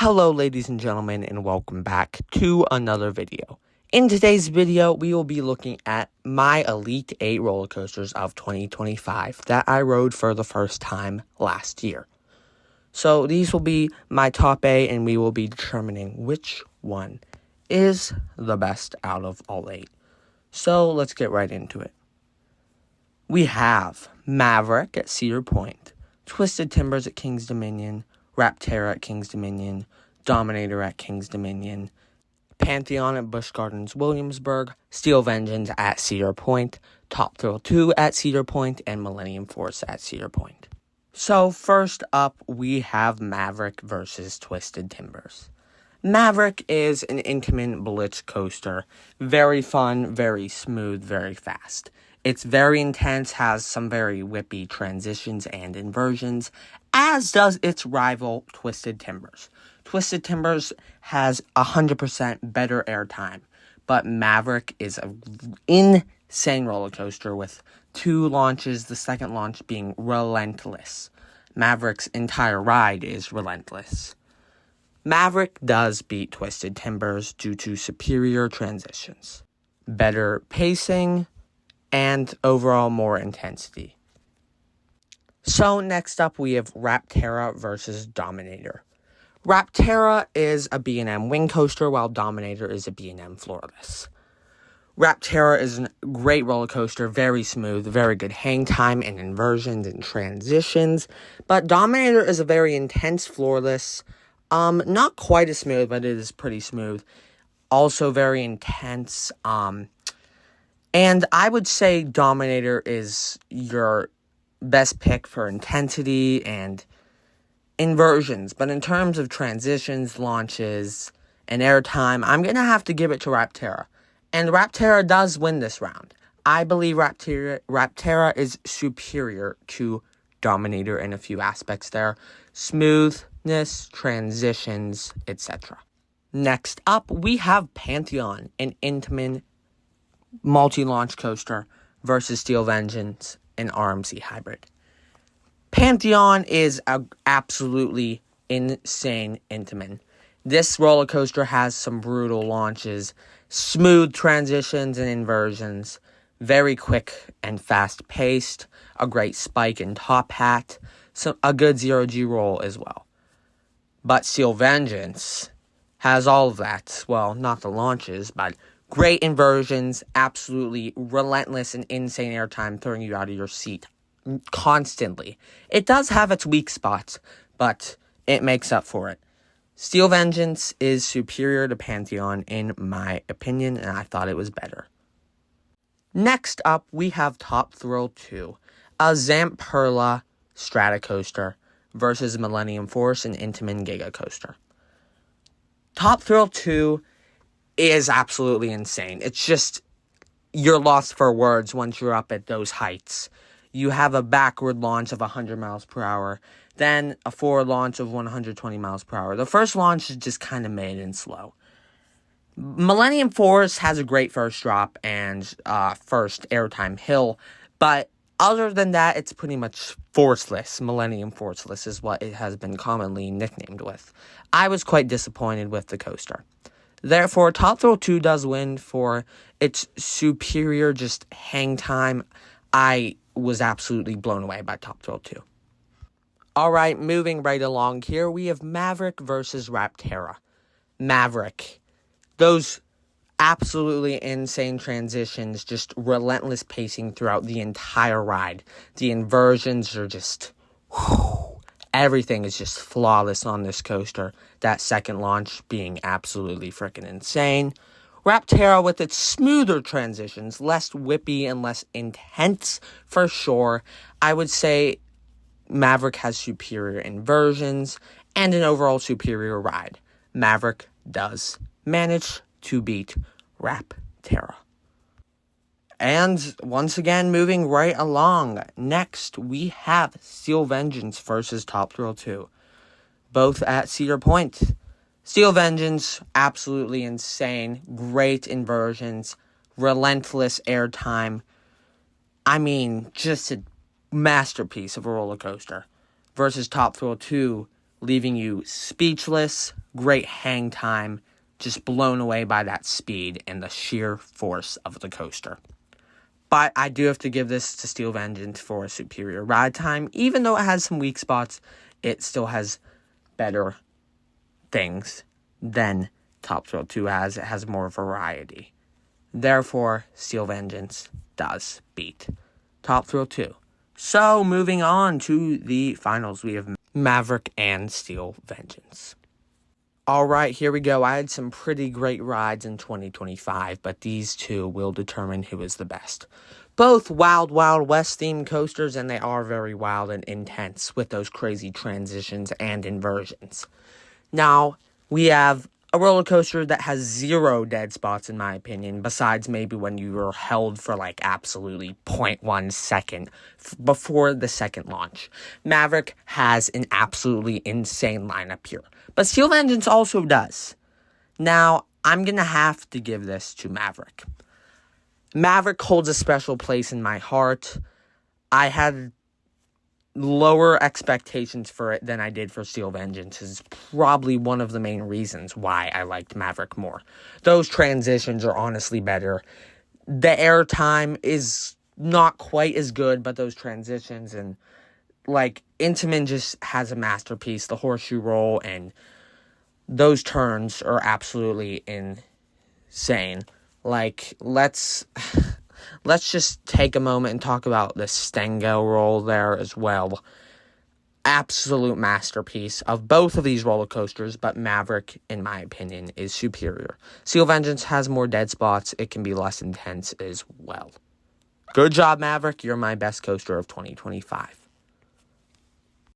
Hello ladies and gentlemen, and welcome back to another video. In today's video, we will be looking at my Elite 8 roller coasters of 2025 that I rode for the first time last year. So these will be my top 8, and we will be determining which one is the best out of all 8. So let's get right into it. We have Maverick at Cedar Point, Twisted Timbers at King's Dominion, Rapterra at King's Dominion, Dominator at King's Dominion, Pantheon at Busch Gardens Williamsburg, Steel Vengeance at Cedar Point, Top Thrill 2 at Cedar Point, and Millennium Force at Cedar Point. So first up, we have Maverick versus Twisted Timbers. Maverick is an Intamin Blitz coaster. Very fun, very smooth, very fast. It's very intense, has some very whippy transitions and inversions, as does its rival, Twisted Timbers. Twisted Timbers has 100% better airtime, but Maverick is an insane roller coaster with 2 launches, the second launch being relentless. Maverick's entire ride is relentless. Maverick does beat Twisted Timbers due to superior transitions, better pacing, and overall more intensity. So next up we have Rapterra versus Dominator. Rapterra is a B&M wing coaster, while Dominator is a B&M floorless. Rapterra is a great roller coaster, very smooth, very good hang time and inversions and transitions, but Dominator is a very intense floorless, not quite as smooth, but it is pretty smooth, also very intense, and I would say Dominator is your best pick for intensity and inversions. But in terms of transitions, launches, and airtime, I'm going to have to give it to Rapterra. And Rapterra does win this round. I believe Rapterra is superior to Dominator in a few aspects there. Smoothness, transitions, etc. Next up, we have Pantheon, an Intamin multi-launch coaster versus Steel Vengeance, an RMC hybrid. Pantheon is an absolutely insane Intamin. This roller coaster has some brutal launches, smooth transitions and inversions, very quick and fast-paced, a great spike and top hat, a good 0G roll as well. But Steel Vengeance has all of that. Well, not the launches, but great inversions, absolutely relentless and insane airtime, throwing you out of your seat constantly. It does have its weak spots, but it makes up for it. Steel Vengeance is superior to Pantheon in my opinion, and I thought it was better. Next up, we have Top Thrill 2, a Zamperla Stratocoaster versus Millennium Force, an Intamin Giga Coaster. Top Thrill 2 is absolutely insane. It's just, you're lost for words once you're up at those heights. You have a backward launch of 100 miles per hour, then a forward launch of 120 miles per hour. The first launch is just kind of mid and slow. Millennium Force has a great first drop and first airtime hill, but other than that, it's pretty much forceless. Millennium Forceless is what it has been commonly nicknamed with. I was quite disappointed with the coaster. Therefore, Top Thrill 2 does win for its superior just hang time. I was absolutely blown away by Top Thrill 2. Alright, moving right along here, we have Maverick versus Rapterra. Maverick. Those absolutely insane transitions, just relentless pacing throughout the entire ride. The inversions are just, everything is just flawless on this coaster. That second launch being absolutely freaking insane. Rapterra with its smoother transitions, less whippy and less intense for sure. I would say Maverick has superior inversions and an overall superior ride. Maverick does manage to beat Rapterra. And once again, moving right along, next we have Steel Vengeance versus Top Thrill 2, both at Cedar Point. Steel Vengeance, absolutely insane, great inversions, relentless airtime. I mean, just a masterpiece of a roller coaster. Versus Top Thrill 2, leaving you speechless, great hang time, just blown away by that speed and the sheer force of the coaster. But I do have to give this to Steel Vengeance for a superior ride time. Even though it has some weak spots, it still has better things than Top Thrill 2 has. It has more variety. Therefore, Steel Vengeance does beat Top Thrill 2. So, moving on to the finals, we have Maverick and Steel Vengeance. Alright, here we go. I had some pretty great rides in 2025, but these two will determine who is the best. Both Wild Wild West themed coasters, and they are very wild and intense with those crazy transitions and inversions. Now, we have a roller coaster that has 0 dead spots, in my opinion, besides maybe when you were held for like absolutely 0.1 second before the second launch. Maverick has an absolutely insane lineup here, but Steel Vengeance also does. Now, I'm going to have to give this to Maverick. Maverick holds a special place in my heart. I had lower expectations for it than I did for Steel Vengeance is probably one of the main reasons why I liked Maverick more. Those transitions are honestly better. The airtime is not quite as good, but those transitions and like Intamin just has a masterpiece. The horseshoe roll and those turns are absolutely insane. Like, let's just take a moment and talk about the Stengo roll there as well. Absolute masterpiece of both of these roller coasters, but Maverick, in my opinion, is superior. Steel Vengeance has more dead spots. It can be less intense as well. Good job, Maverick. You're my best coaster of 2025.